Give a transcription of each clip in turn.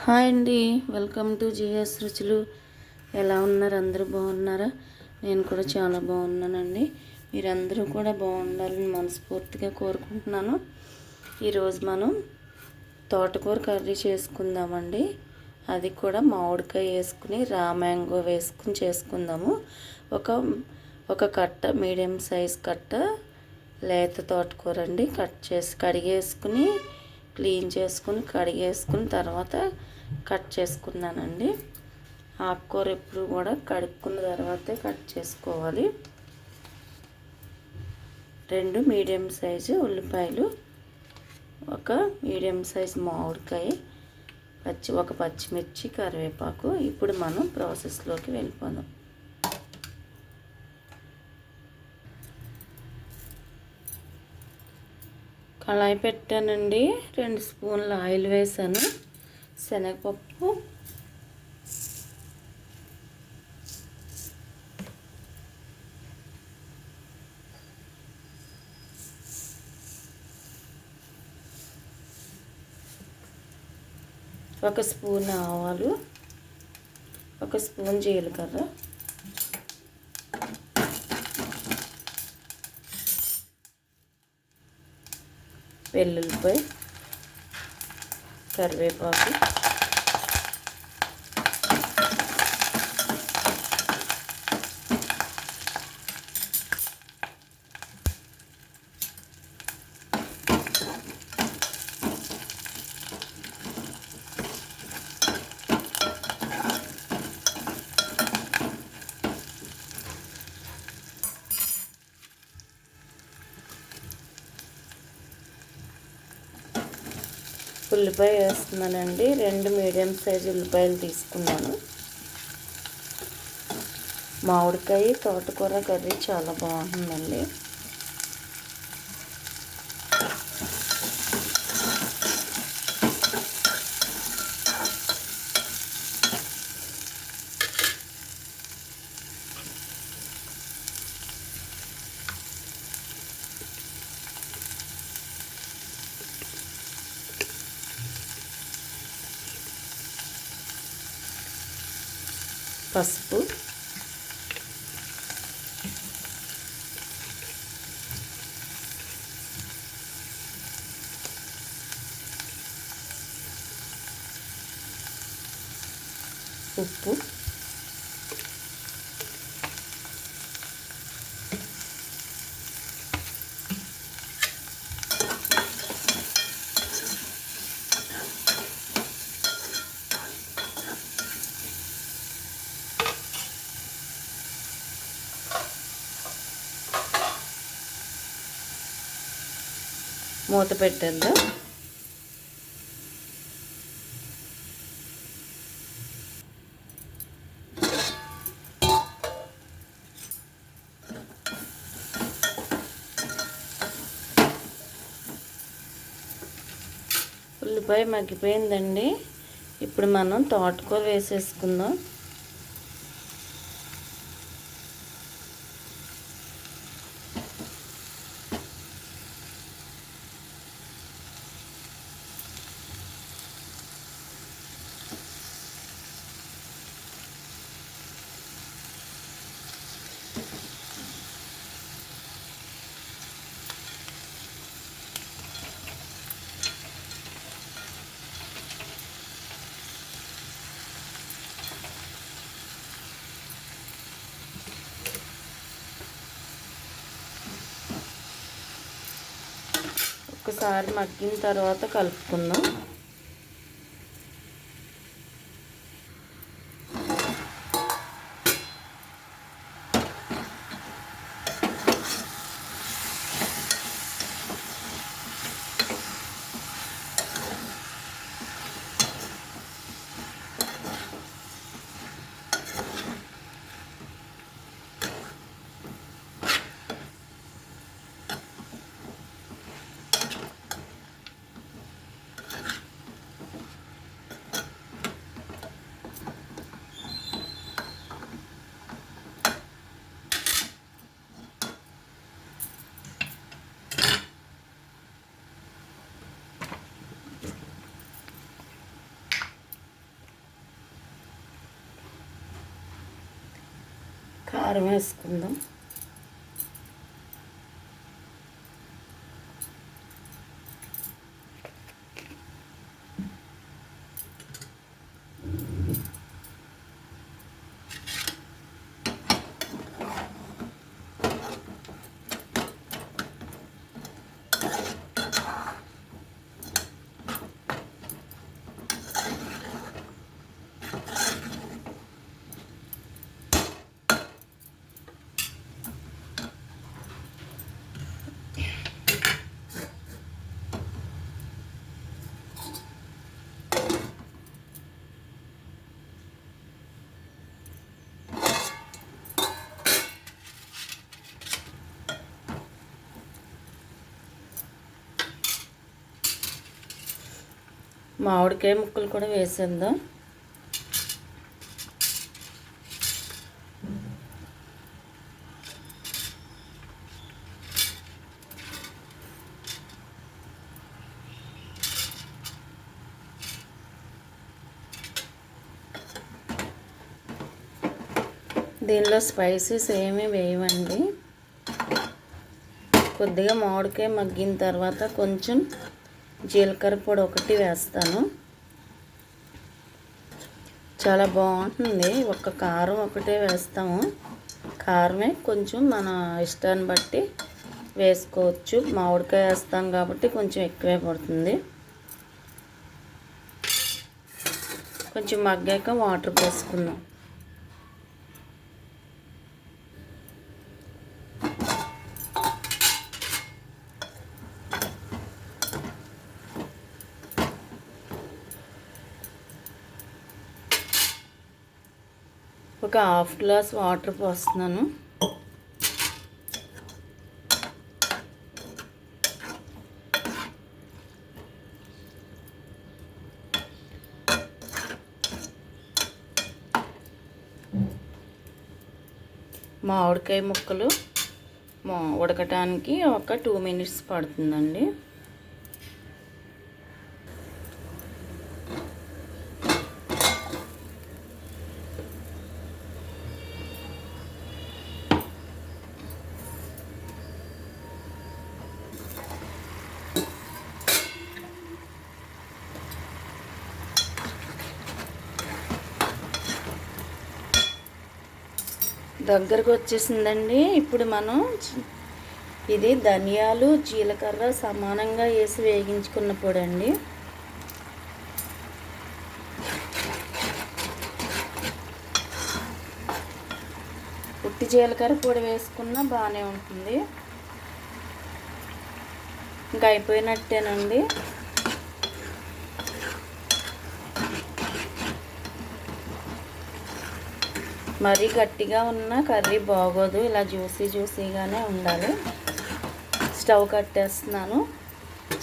Hi అండి, welcome to GS రుచులు. ఎలా ఉన్నారు? అందరూ బాగున్నారా? నేను కూడా చాలా బాగున్నానండి. మీరందరూ కూడా బాగుండాలని మనస్ఫూర్తిగా కోరుకుంటున్నాను. ఈరోజు మనం తోటకూర కర్రీ చేసుకుందామండి. అది కూడా మామిడికాయ వేసుకుని మ్యాంగో వేసుకుని చేసుకుందాము. ఒక ఒక కట్ట, మీడియం సైజ్ కట్ట లేత తోటకూర అండి. కట్ చేసి కడిగేసుకుని, క్లీన్ చేసుకుని, కడిగేసుకుని తర్వాత కట్ చేసుకున్నానండి. ఆకుకూర ఎప్పుడు కూడా కడుక్కున్న తర్వాతే కట్ చేసుకోవాలి. 2 మీడియం సైజు ఉల్లిపాయలు, ఒక మీడియం సైజు మామిడికాయ, ఒక పచ్చిమిర్చి, కరివేపాకు. ఇప్పుడు మనం ప్రాసెస్లోకి వెళ్ళిపోదాం. కళాయి పెట్టానండి. 2 స్పూన్ల ఆయిల్ వేసాను. శనగపప్పు, ఒక స్పూన్ ఆవాలు, ఒక స్పూన్ జీలకర్ర, వెల్లుల్లిపాయ, కరివేపాకు, ఉల్లిపాయ వేస్తున్నానండి. 2 మీడియం సైజు ఉల్లిపాయలు తీసుకున్నాను. మామిడికాయ తోటకూర కర్రీ చాలా బాగుంటుందండి. పసుపు, ఉప్పు, మూత పెట్టేద్దాం. ఉల్లిపాయ మగ్గిపోయిందండి. ఇప్పుడు మనం తోటకూర వేసేసుకుందాం. ఒకసారి మగ్గిన తర్వాత కలుపుకుందాం. కారం వేసుకుందాం. మామిడికాయ ముక్కలు కూడా వేసేద్దాం. దీనిలో స్పైసెస్ ఏమీ వేయమండి. కొద్దిగా మామిడికాయ మగ్గిన తర్వాత కొంచెం జీలకర్ర పొడి ఒకటి వేస్తాను. చాలా బాగుంటుంది. ఒక్క కారం ఒకటే వేస్తాము. కారమే కొంచెం మన ఇష్టాన్ని బట్టి వేసుకోవచ్చు. మామిడికాయ వేస్తాం కాబట్టి కొంచెం ఎక్కువే పడుతుంది. కొంచెం మగ్గాక వాటర్ పోసుకుందాం. ఒక హాఫ్ గ్లాస్ వాటర్ పోస్తున్నాను. మామిడికాయ ముక్కలు ఉడకటానికి ఒక 2 minutes పడుతుందండి. దగ్గరకు వచ్చేసిందండి. ఇప్పుడు మనం ఇది ధనియాలు జీలకర్ర సమానంగా వేసి వేగించుకున్న పొడి అండి. ఉట్టి జీలకర్ర పొడి వేసుకున్నా బాగానే ఉంటుంది. ఇంకా అయిపోయినట్టేనండి. మరీ గట్టిగా ఉన్న కర్రీ బాగోదు. ఇలా జ్యూసీగానే ఉండాలి. స్టవ్ కట్టేస్తున్నాను.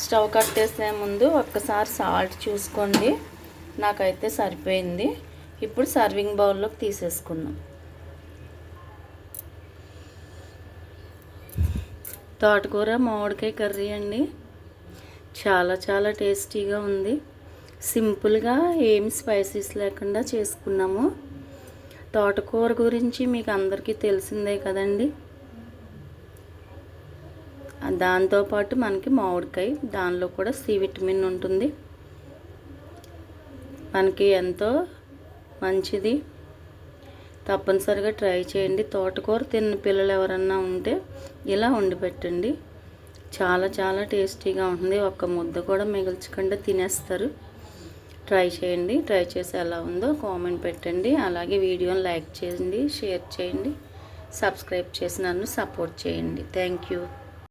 స్టవ్ కట్టేసే ముందు ఒక్కసారి సాల్ట్ చూసుకోండి. నాకైతే సరిపోయింది. ఇప్పుడు సర్వింగ్ బౌల్లోకి తీసేసుకుందాం. తోటకూర మామిడికాయ కర్రీ అండి. చాలా చాలా టేస్టీగా ఉంది. సింపుల్గా ఏం స్పైసెస్ లేకుండా చేసుకున్నాము. తోటకూర గురించి మీకు అందరికీ తెలిసిందే కదండి. దాంతోపాటు మనకి మామిడికాయ, దానిలో కూడా సి విటమిన్ ఉంటుంది. మనకి ఎంతో మంచిది. తప్పనిసరిగా ట్రై చేయండి. తోటకూర తిన్న పిల్లలు ఎవరన్నా ఉంటే ఇలా వండి పెట్టండి. చాలా చాలా టేస్టీగా ఉంటుంది. ఒక్క ముద్ద కూడా మిగిల్చకుండా తినేస్తారు. ట్రై చేయండి. ట్రై చేసి ఎలా ఉందో కామెంట్ పెట్టండి. అలాగే వీడియోని లైక్ చేయండి, షేర్ చేయండి, సబ్స్క్రైబ్ చేసి నన్ను సపోర్ట్ చేయండి. Thank you.